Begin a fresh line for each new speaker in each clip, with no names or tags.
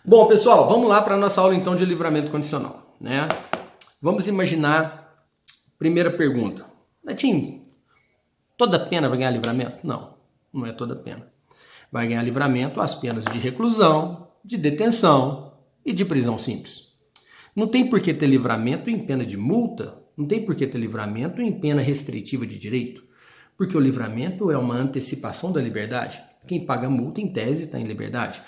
Bom, pessoal, vamos lá para a nossa aula então de livramento condicional, né? Vamos imaginar, primeira pergunta. Netinho, toda pena vai ganhar livramento? Não, não é toda pena. Vai ganhar livramento as penas de reclusão, de detenção e de prisão simples. Não tem por que ter livramento em pena de multa, não tem por que ter livramento em pena restritiva de direito, porque o livramento é uma antecipação da liberdade. Quem paga multa, em tese, está em liberdade.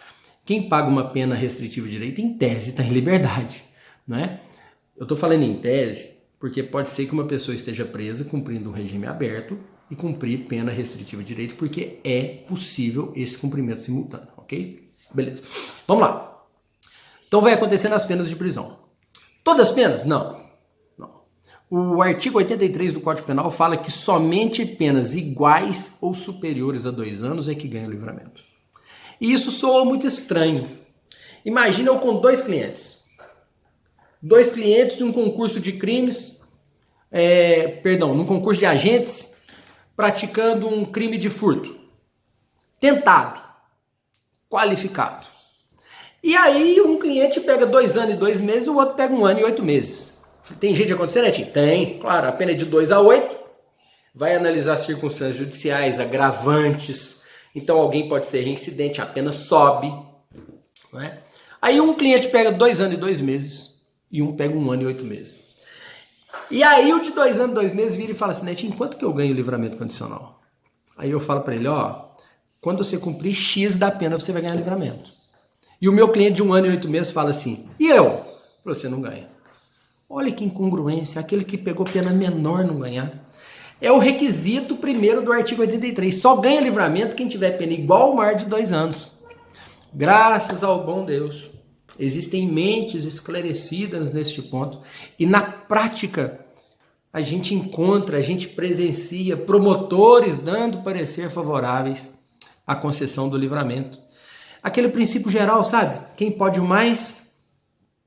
Quem paga uma pena restritiva de direito, em tese, está em liberdade. Não é? Eu estou falando em tese porque pode ser que uma pessoa esteja presa cumprindo um regime aberto e cumprir pena restritiva de direito, porque é possível esse cumprimento simultâneo, ok? Beleza. Vamos lá. Então vai acontecer nas penas de prisão. Todas as penas? Não. O artigo 83 do Código Penal fala que somente penas iguais ou superiores a 2 anos é que ganham livramento. E isso soa muito estranho. Imagina eu com dois clientes. Dois clientes de um concurso de crimes, num concurso de agentes, praticando um crime de furto. Tentado. Qualificado. E aí um cliente pega 2 anos e 2 meses e o outro pega 1 ano e 8 meses. Tem jeito de acontecer, Netinho? Tem. Claro, a pena é de 2 a 8. Vai analisar circunstâncias judiciais, agravantes. Então alguém pode ser reincidente, a pena sobe. Não é? Aí um cliente pega 2 anos e 2 meses e um pega 1 ano e 8 meses. E aí o de 2 anos e 2 meses vira e fala assim, Netinho, quanto que eu ganho livramento condicional? Aí eu falo para ele, quando você cumprir X da pena, você vai ganhar livramento. E o meu cliente de 1 ano e 8 meses fala assim, e eu? Você não ganha. Olha que incongruência, aquele que pegou pena menor não ganhar. É o requisito primeiro do artigo 83. Só ganha livramento quem tiver pena igual ou maior de 2 anos. Graças ao bom Deus. Existem mentes esclarecidas neste ponto. E na prática, a gente presencia promotores dando parecer favoráveis à concessão do livramento. Aquele princípio geral, sabe? Quem pode o mais,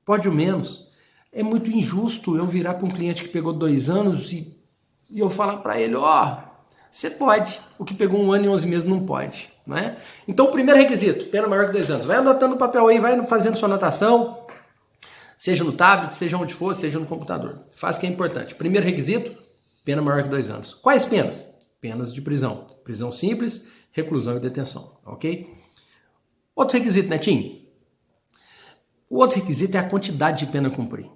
pode o menos. É muito injusto eu virar para um cliente que pegou 2 anos e eu falar para ele, você pode. O que pegou 1 ano e 11 meses não pode. Não é? Então, o primeiro requisito, pena maior que 2 anos. Vai anotando no papel aí, vai fazendo sua anotação, seja no tablet, seja onde for, seja no computador. Faz que é importante. Primeiro requisito, pena maior que 2 anos. Quais penas? Penas de prisão. Prisão simples, reclusão e detenção. Ok? Outro requisito, Netinho. O outro requisito é a quantidade de pena a cumprir.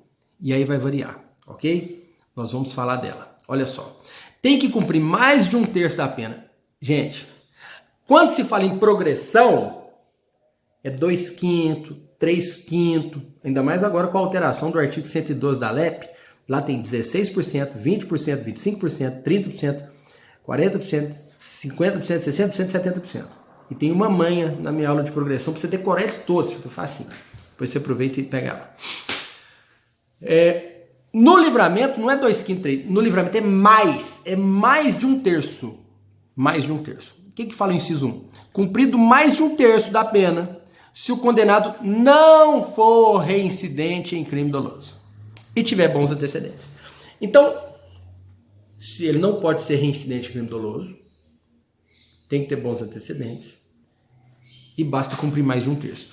E aí vai variar, ok? Nós vamos falar dela. Olha só. Tem que cumprir mais de 1/3 da pena. Gente, quando se fala em progressão, é 2/5, 3/5, ainda mais agora com a alteração do artigo 112 da LEP, lá tem 16%, 20%, 25%, 30%, 40%, 50%, 60%, 70%. E tem uma manha na minha aula de progressão para você decorar eles todos, fica facinho. Depois você aproveita e pega ela. No livramento não é 2/5, 3. No livramento é mais de 1/3. Mais de 1/3. O que fala o inciso 1? Cumprido mais de 1/3 da pena, se o condenado não for reincidente em crime doloso e tiver bons antecedentes. Então, se ele não pode ser reincidente em crime doloso, tem que ter bons antecedentes e basta cumprir mais de 1/3.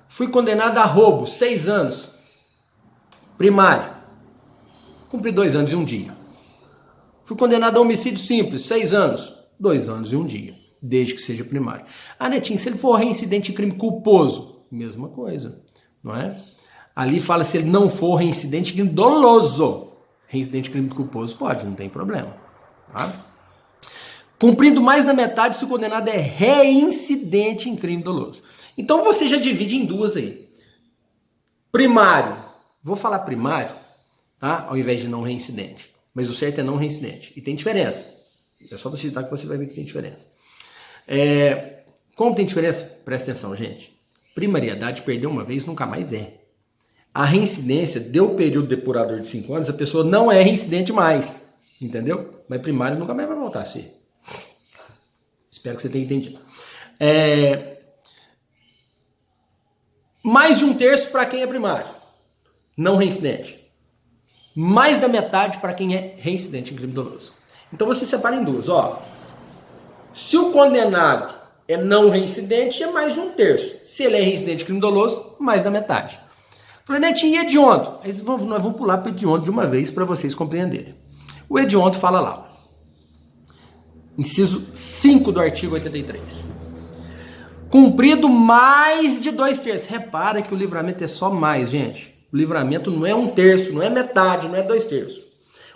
Fui condenado a roubo, 6 anos. Primário. Cumpri 2 anos e 1 dia. Fui condenado a homicídio simples, 6 anos. 2 anos e 1 dia. Desde que seja primário. Netinho, se ele for reincidente em crime culposo, mesma coisa, não é? Ali fala se ele não for reincidente em crime doloso. Reincidente em crime culposo pode, não tem problema. Tá? Cumprindo mais da metade se o condenado é reincidente em crime doloso. Então você já divide em duas aí. Primário. Vou falar primário, tá? Ao invés de não reincidente. Mas o certo é não reincidente. E tem diferença. É só você digitar que você vai ver que tem diferença. Como tem diferença? Presta atenção, gente. Primariedade, perdeu uma vez, nunca mais é. A reincidência, deu o período depurador de 5 anos, a pessoa não é reincidente mais. Entendeu? Mas primário nunca mais vai voltar a ser. Espero que você tenha entendido. Mais de 1/3 para quem é primário, não reincidente. Mais da metade para quem é reincidente em crime doloso. Então você separa em duas. Se o condenado é não reincidente, é mais de 1/3. Se ele é reincidente crime doloso, mais da metade. Falei, Netinho, e hediondo? Aí nós vamos pular para o hediondo de uma vez para vocês compreenderem. O hediondo fala lá, inciso 5 do artigo 83. Cumprido mais de 2/3. Repara que o livramento é só mais, gente. O livramento não é 1/3, não é metade, não é 2/3.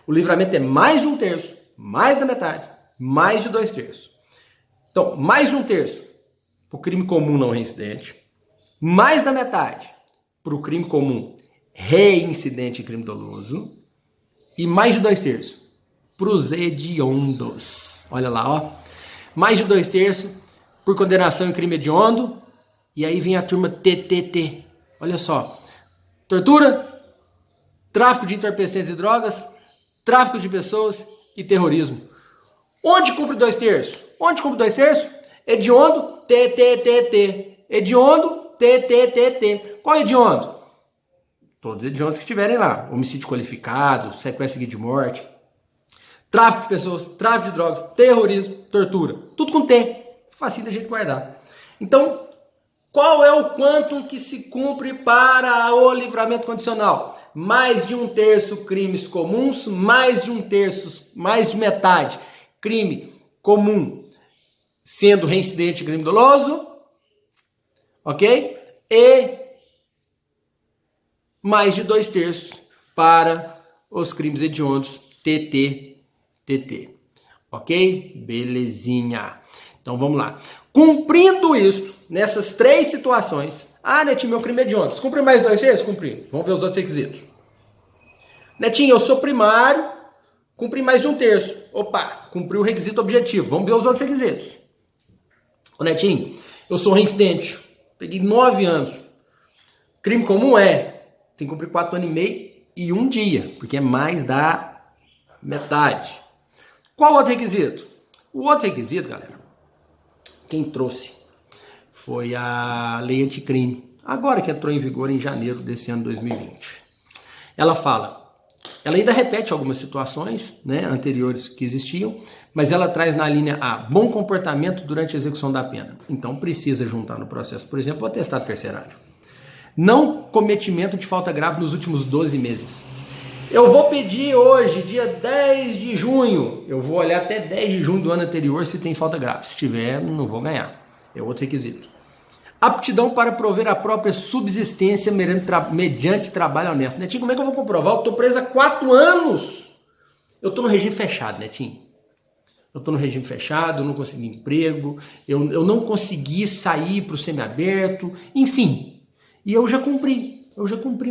O livramento é mais de 1/3, mais da metade, mais de 2/3. Então, mais de 1/3 para o crime comum não reincidente, mais da metade para o crime comum reincidente em crime doloso e mais de 2/3 para os hediondos. Olha lá, ó. Mais de 2/3 por condenação em crime hediondo. E aí vem a turma TTT. Olha só. Tortura, tráfico de entorpecentes e drogas, tráfico de pessoas e terrorismo. Onde cumpre 2/3? Onde cumpre 2/3? Hediondo, TTTT. Hediondo, TTTT. Qual é hediondo? Todos os hediondos que estiverem lá. Homicídio qualificado, sequestro seguido de morte, tráfico de pessoas, tráfico de drogas, terrorismo, tortura. Tudo com T. Facinho da gente guardar. Então, qual é o quantum que se cumpre para o livramento condicional? Mais de 1/3 crimes comuns, mais de 1/3, mais de metade crime comum sendo reincidente em crime doloso, ok? E mais de 2/3 para os crimes hediondos TT, ok? Belezinha. Então vamos lá. Cumprindo isso, nessas 3 situações, Netinho, meu crime é hediondo. Você cumpriu mais 2/3? Cumpri. Vamos ver os outros requisitos. Netinho, eu sou primário, cumpri mais de 1/3. Opa, cumpri o requisito objetivo. Vamos ver os outros requisitos. Ô Netinho, eu sou reincidente. Peguei 9 anos. Crime comum tem que cumprir 4 anos e meio e 1 dia, porque é mais da metade. Qual o outro requisito? O outro requisito, galera, quem trouxe foi a lei anticrime, agora que entrou em vigor em janeiro desse ano 2020. Ela ainda repete algumas situações, né, anteriores que existiam, mas ela traz na linha A, bom comportamento durante a execução da pena. Então precisa juntar no processo, por exemplo, o atestado carcerário. Não cometimento de falta grave nos últimos 12 meses. Eu vou pedir hoje, dia 10 de junho, eu vou olhar até 10 de junho do ano anterior se tem falta grave. Se tiver, não vou ganhar. É outro requisito. Aptidão para prover a própria subsistência mediante trabalho honesto. Netinho, como é que eu vou comprovar? Eu estou preso há 4 anos. Eu estou no regime fechado, Netinho. Eu estou no regime fechado, eu não consegui emprego, eu não consegui sair para o semiaberto, enfim. E eu já cumpri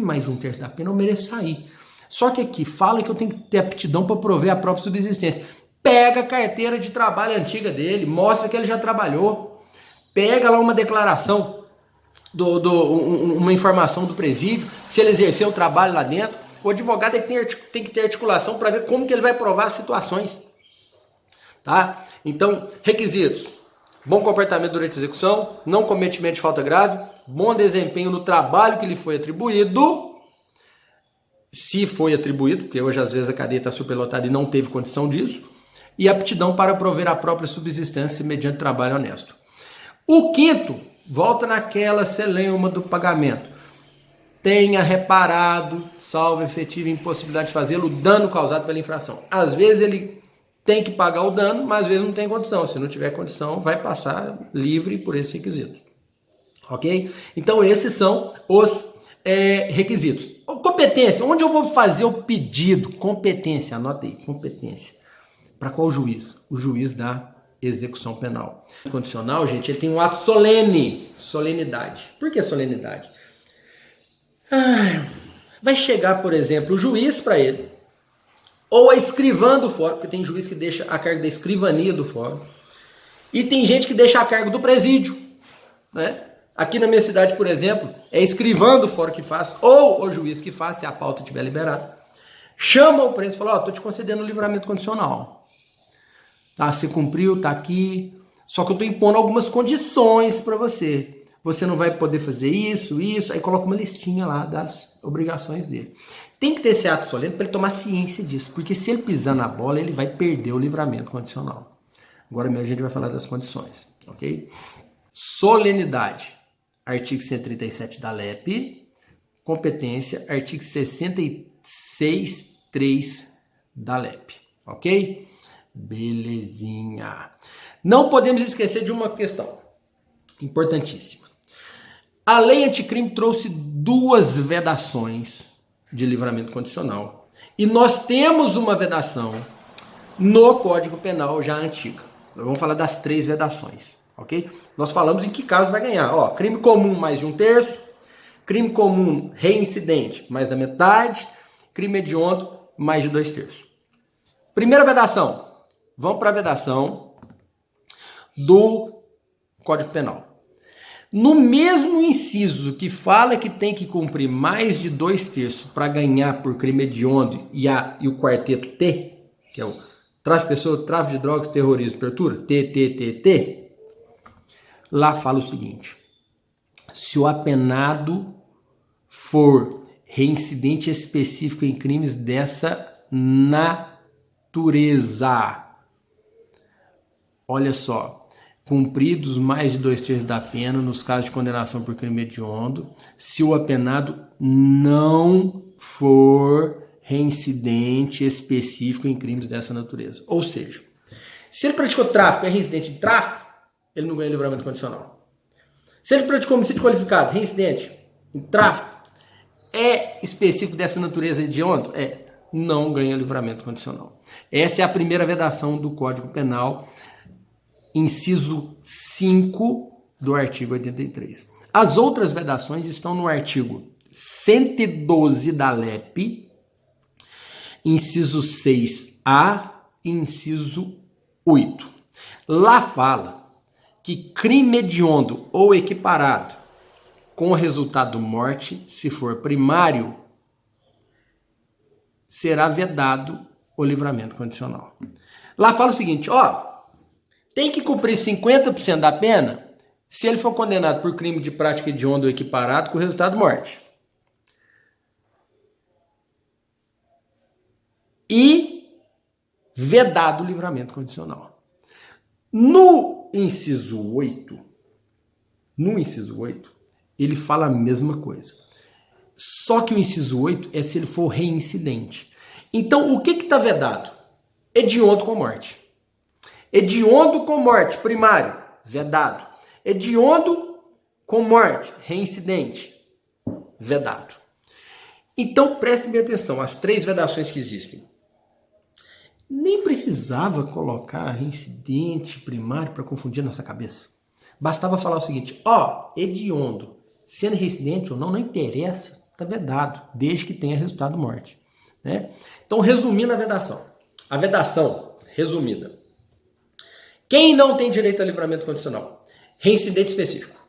mais de 1/3 da pena, eu mereço sair. Só que aqui fala que eu tenho que ter aptidão para prover a própria subsistência. Pega a carteira de trabalho antiga dele, mostra que ele já trabalhou. Pega lá uma declaração, uma informação do presídio, se ele exerceu o trabalho lá dentro. O advogado tem que ter articulação para ver como que ele vai provar as situações. Tá? Então, requisitos. Bom comportamento durante a execução, não cometimento de falta grave, bom desempenho no trabalho que lhe foi atribuído, se foi atribuído, porque hoje às vezes a cadeia está superlotada e não teve condição disso, e aptidão para prover a própria subsistência mediante trabalho honesto. O quinto, volta naquela celeuma do pagamento. Tenha reparado, salvo efetiva impossibilidade de fazê-lo, o dano causado pela infração. Às vezes ele tem que pagar o dano, mas às vezes não tem condição. Se não tiver condição, vai passar livre por esse requisito. Ok? Então esses são os requisitos. Competência, onde eu vou fazer o pedido? Competência, anota aí, competência. Para qual juiz? O juiz da execução penal. O condicional, gente, ele tem um ato solene, solenidade. Por que solenidade? Vai chegar, por exemplo, o juiz para ele, ou a escrivã do fórum, porque tem juiz que deixa a cargo da escrivania do fórum, e tem gente que deixa a cargo do presídio, né? Aqui na minha cidade, por exemplo, é escrivã do fórum que faz, ou o juiz que faz, se a pauta estiver liberada, chama o preso e fala, estou te concedendo o livramento condicional. Tá, você cumpriu, tá aqui, só que eu estou impondo algumas condições para você. Você não vai poder fazer isso, aí coloca uma listinha lá das obrigações dele. Tem que ter esse ato solene para ele tomar ciência disso, porque se ele pisar na bola, ele vai perder o livramento condicional. Agora mesmo a gente vai falar das condições, ok? Solenidade, artigo 137 da LEP. Competência, artigo 66.3 da LEP. Ok? Belezinha. Não podemos esquecer de uma questão importantíssima. A lei anticrime trouxe 2 vedações de livramento condicional. E nós temos uma vedação no Código Penal já antiga. Nós vamos falar das 3 vedações, ok? Nós falamos em que caso vai ganhar. Ó, crime comum mais de 1/3, crime comum reincidente mais da metade, crime hediondo mais de 2/3. Primeira vedação. Vamos para a vedação do Código Penal. No mesmo inciso que fala que tem que cumprir mais de 2/3 para ganhar por crime hediondo e o quarteto T, que é o tráfico de pessoas, tráfico de drogas, terrorismo, tortura, T, lá fala o seguinte: se o apenado for reincidente específico em crimes dessa natureza, olha só, cumpridos mais de 2/3 da pena nos casos de condenação por crime hediondo, se o apenado não for reincidente específico em crimes dessa natureza. Ou seja, se ele praticou tráfico, é reincidente de tráfico, ele não ganha livramento condicional. Se ele praticou homicídio qualificado, reincidente em tráfico, é específico dessa natureza hediondo, não ganha livramento condicional. Essa é a primeira vedação do Código Penal, inciso 5 do artigo 83. As outras vedações estão no artigo 112 da LEP, inciso 6A e inciso 8. Lá fala que crime hediondo ou equiparado com resultado morte, se for primário, será vedado o livramento condicional. Lá fala o seguinte, ó, tem que cumprir 50% da pena se ele for condenado por crime de prática hedionda ou equiparado com resultado morte. E vedado o livramento condicional. No inciso 8, ele fala a mesma coisa. Só que o inciso 8 é se ele for reincidente. Então, o que está vedado? Hediondo com morte. Hediondo com morte, primário, vedado. Hediondo com morte, reincidente, vedado. Então, prestem bem atenção, as 3 vedações que existem. Nem precisava colocar reincidente, primário, para confundir a nossa cabeça. Bastava falar o seguinte, ó, hediondo, sendo reincidente ou não interessa, está vedado, desde que tenha resultado morte. Né? Então, resumindo a vedação resumida. Quem não tem direito a livramento condicional? Reincidente específico.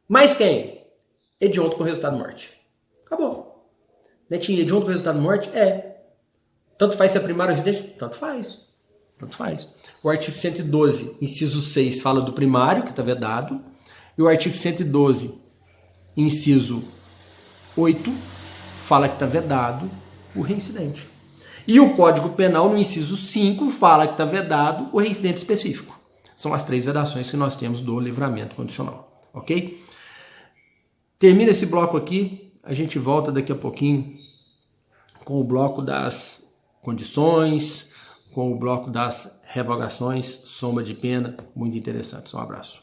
Mas quem? Hediondo com resultado morte. Acabou. Netinho, hediondo com resultado morte? Tanto faz se é primário ou reincidente? Tanto faz. O artigo 112, inciso 6, fala do primário, que está vedado. E o artigo 112, inciso 8, fala que está vedado o reincidente. E o Código Penal, no inciso 5, fala que está vedado o reincidente específico. São as 3 vedações que nós temos do livramento condicional. Ok? Termina esse bloco aqui. A gente volta daqui a pouquinho com o bloco das condições, com o bloco das revogações, soma de pena. Muito interessante. Um abraço.